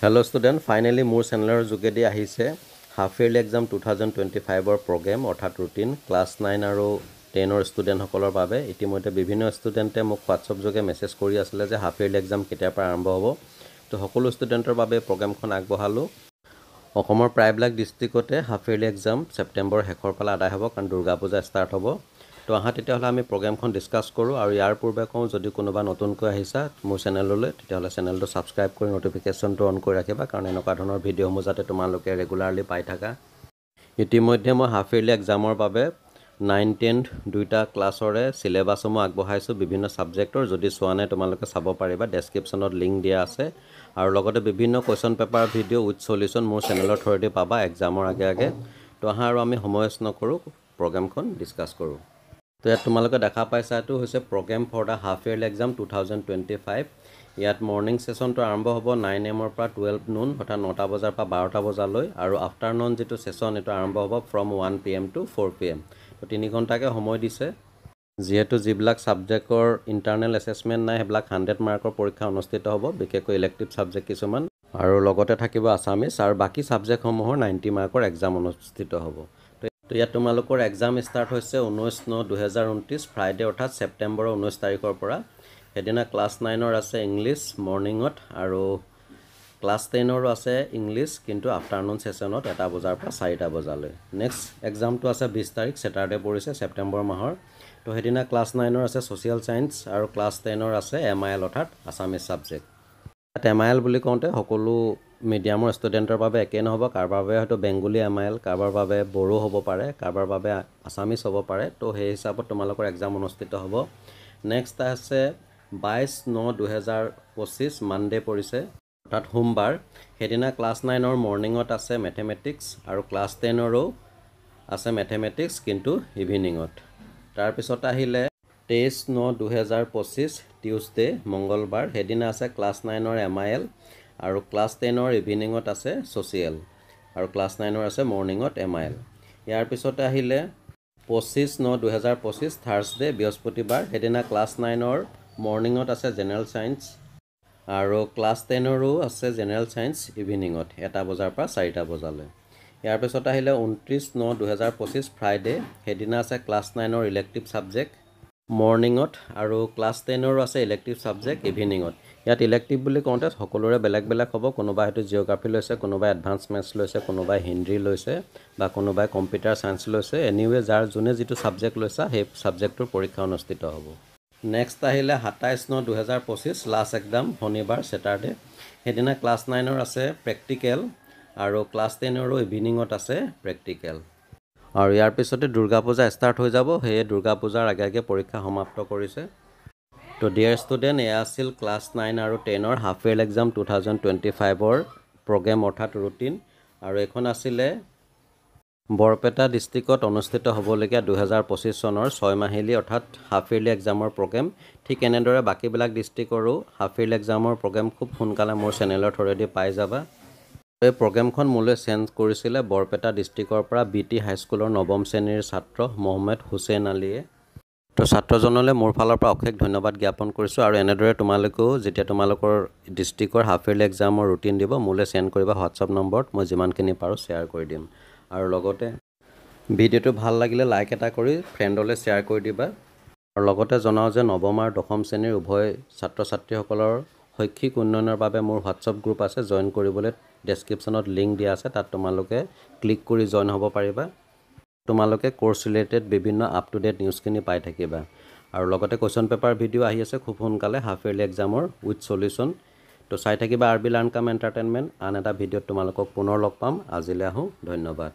Hello student, finally মোৰ চেনেলৰ যোগেদি আহিছে হাফ ইয়াৰলি এক্সাম 2025 প্ৰগ্ৰাম অৰ্থাৎ ৰুটিন ক্লাছ 9 আৰু 10 ষ্টুডেন্ট সকলৰ বাবে ইতিমধ্যে বিভিন্ন ষ্টুডেন্টে মোক WhatsApp যোগে মেছেজ কৰি আছিল যে হাফ ইয়াৰলি এক্সাম কেতিয়াৰ পৰা আৰম্ভ হ'ব তো সকলো ষ্টুডেন্টৰ বাবে প্ৰগ্ৰামখন আগবঢ়ালো অসমৰ প্ৰায়বিলাক ডিস্ট্ৰিক্টতে হাফ ইয়াৰলি এক্সাম সেপ্টেম্বৰ শেষৰ ফালে আদায় হ'ব কাৰণ দুৰ্গা পূজা ষ্টাৰ্ট হ'ব তো আহা তেতিয়াহ'লে আমি প্ৰগ্ৰামখন ডিসকাস কৰোঁ আৰু ইয়াৰ পূৰ্বে কওঁ যদি কোনোবা নতুনকৈ আহিছা মোৰ চেনেললৈ তেতিয়াহ'লে চেনেলটো সাবস্ক্ৰাইব কৰি নটিফিকেশনটো অন কৰি ৰাখিবা কাৰণ এনেকুৱা ধৰণৰ ভিডিঅ'সমূহ যাতে তোমালোকে ৰেগুলাৰলি পাই থাকা ইতিমধ্যে মই হাফ ইয়াৰলি এক্সামৰ বাবে 9 10 দুইটা ক্লাছৰে সিলেবাছসমূহ আগবঢ়াইছো বিভিন্ন সাবজেক্টৰ যদি চোৱা নাই তোমালোকে চাব পাৰিবা ডেসক্ৰিপচনত লিংক দিয়া আছে আৰু লগতে বিভিন্ন question paper video' with solution মোৰ চেনেলৰ থ্ৰুদি পাবা এক্সামৰ আগে তো আহা আৰু আমি সময় নষ্ট নকৰো প্ৰগ্ৰামখন ডিসকাস কৰোঁ তো ইয়াত তোমালোকে দেখা পাইছা এটো হৈছে program for the half yearly exam 2025 ইয়াত মৰ্নিং সেশনটো আৰম্ভ হ'ব 9 am পৰা 12 noon অৰ্থাৎ 9টা বজাৰ পৰা 12টা বজালৈ আৰু আফটাৰনুন যেটো সেশন এটো আৰম্ভ হ'ব from 1 pm to 4 pm তো 3 ঘণ্টাকে সময় দিছে যেহেতু জিবিলাক সাবজেক্টৰ ইন্টাৰনেল এসেসমেন্ট নাই হেবিলাক 100 মাৰ্কৰ পৰীক্ষা অনুষ্ঠিত হ'ব বিশেষকৈ ইলেক্টিভ সাবজেক্ট কিছুমান আৰু লগতে থাকিব আসামিজ আৰু বাকি সাবজেক্টসমূহৰ 90 মাৰ্কৰ এক্সাম অনুষ্ঠিত হ'ব তো ইয়াত তোমালোকৰ এক্সাম ষ্টাৰ্ট হৈছে 19/9/2029 ফ্ৰাইডে অৰ্থাৎ সেপ্টেম্বৰৰ 19 তাৰিখৰ পৰা হেদিনা ক্লাছ 9ৰ আছে ইংলিশ মৰ্নিংত আৰু ক্লাছ 10ৰ আছে ইংলিশ কিন্তু আফটাৰনুন সেশনত 1টা বজাৰ পৰা 4টা বজালৈ নেক্সট এক্সামটো আছে 20 তাৰিখ স্যাটাৰডে পৰিছে সেপ্টেম্বৰ মাহৰ তো হেদিনা ক্লাছ 9ৰ আছে সোশ্যাল সায়েন্স আৰু ক্লাছ 10ৰ আছে এমআইএল অৰ্থাৎ আসামিজ সাবজেক্ট এমআইএল বুলি কওঁতে সকলো মিডিয়ামৰ ষ্টুডেন্টৰ বাবে একে নহব কাৰবাৰ বাবে হয়তো বেংগলী এমআইএল কাৰবাৰ বাবে বড়ো হ'ব পাৰে কাৰবাৰ বাবে আসামিজ হ'ব পাৰে তো সেই হিচাপত তোমালোকৰ এক্সাম অনুষ্ঠিত হ'ব নেক্সট আছে 22/9/2025 মানডে পৰিছে অৰ্থাৎ সোমবাৰ হেদিনা ক্লাছ 9ৰ মৰ্নিংত আছে ম্যাথমেটিক্স আৰু ক্লাছ 10ৰও আছে ম্যাথমেটিক্স কিন্তু ইভিনিংত তাৰ পিছত আহিলে 23/9/2025 টিউজডে মঙ্গলবাৰ হেদিনা আছে ক্লাছ 9ৰ এমআইএল আৰু ক্লাছ 10ৰ ইভিনিংত আছে সোশ্যাল আৰু ক্লাছ 9ৰ আছে মৰ্নিংত এমআইএল ইয়াৰ পিছত আহিলে 25/9/2025 থাৰ্সডে বৃহস্পতিবাৰ হেদিনা ক্লাছ 9ৰ মৰ্নিংত আছে জেনাৰেল সায়েন্স আৰু ক্লাছ 10ৰও আছে জেনাৰেল সায়েন্স ইভিনিংত 1টা বজাৰ পৰা 4টা বজালৈ ইয়াৰ পিছত আহিলে 29/9/2025 ফ্ৰাইডে হেদিনা আছে ক্লাছ 9ৰ ইলেক্টিভ সাবজেক্ট মৰ্নিংত আৰু ক্লাছ 10ৰ আছে ইলেক্টিভ সাবজেক্ট ইভিনিংত ইয়াত ইলেক্টিভ বুলি কওঁতে সকলোৰে বেলেগ বেলেগ হ'ব কোনোবাই হেতু জিওগ্ৰাফি লৈছে কোনোবাই এডভান্স ম্যাথছ লৈছে কোনোবাই হিন্দী লৈছে বা কোনোবাই কম্পিউটাৰ সায়েন্স লৈছে এনিৱে যাৰ জুনে যেটো সাবজেক্ট লৈছা সেই সাবজেক্টৰ পৰীক্ষা অনুষ্ঠিত হ'ব নেক্সট আহিলে 27/9/2025 লাষ্ট এক্সাম শনিবাৰ স্যাটাৰডে হেদিনা ক্লাছ 9ৰ আছে প্ৰ্যাকটিক্যাল আৰু ক্লাছ 10ৰো ইভিনিংত আছে প্ৰ্যাকটিক্যাল আৰু ইয়াৰ পিছতে দুৰ্গা পূজা ষ্টাৰ্ট হৈ যাব হে দুৰ্গা পূজাৰ আগে পৰীক্ষা সমাপ্ত কৰিছে তো ডিয়াৰ ষ্টুডেন্ট এয়া আছিল ক্লাছ 9 আৰু 10ৰ হাফ ইয়াৰলি এক্সাম 2025ৰ প্ৰগ্ৰাম অৰ্থাৎ ৰুটিন আৰু এখন আছিলে বৰপেটা ডিস্ট্ৰিক্টত অনুষ্ঠিত হ'বলগীয়া 2025 চনৰ 6 মাহিলী অৰ্থাৎ হাফ ইয়াৰলি এক্সামৰ প্ৰগ্ৰাম ঠিক এনেদৰে বাকিবিলাক ডিস্ট্ৰিক্টৰো হাফ ইয়াৰলি এক্সামৰ প্ৰগ্ৰাম খুব সোনকালে মোৰ চেনেলৰ থ্ৰুদি পাই যাবা এই প্ৰগ্ৰামখন মোলৈ সেন্ড কৰিছিলে বৰপেটা ডিস্ট্ৰিক্টৰ পৰা বিটি হাইস্কুলৰ নৱম শ্ৰেণীৰ ছাত্ৰ মোহাম্মদ হুছেইন আলীয়ে তো ছাত্ৰজনলৈ মোৰ ফালৰ পৰা অশেষ ধন্যবাদ জ্ঞাপন কৰিছো আৰু এনেদৰে তোমালোকেও যেতিয়া তোমালোকৰ ডিস্ট্ৰিক্টৰ হাফ ইয়াৰলি এক্সামৰ ৰুটিন দিব মোলৈ সেন্ড কৰিবা WhatsApp নম্বৰত মই যিমানখিনি পাৰো শেয়াৰ কৰি দিম আৰু লগতে ভিডিঅটো ভাল লাগিলে লাইক এটা কৰি ফ্ৰেণ্ডলৈ শেয়াৰ কৰি দিবা আৰু লগতে জনাও যে নৱম আৰু দশম শ্ৰেণীৰ উভয় ছাত্ৰ-ছাত্ৰীসকলৰ শৈক্ষিক উন্নয়নৰ বাবে মোৰ WhatsApp গ্ৰুপ আছে জয়েন কৰিবলৈ ডেসক্ৰিপচনত লিংক দিয়া আছে তাত তোমালোকে ক্লিক কৰি জয়েন হ'ব পাৰিবা তোমালোকে কোৰ্স ৰিলেটেড বিভিন্ন আপ টু ডেট নিউজখিনি পাই থাকিবা আৰু লগতে কোৱেশ্চন পেপাৰ ভিডিঅ' আহি আছে খুব সোনকালে হাফ ইয়াৰলি এক্সামৰ উইথ সলিউশন তো চাই থাকিবা আৰবি লাৰ্ণ কাম এন্টাৰটেইনমেন্ট আন এটা ভিডিঅ'ত তোমালোকক পুনৰ লগ পাম আজিলৈ আহো ধন্যবাদ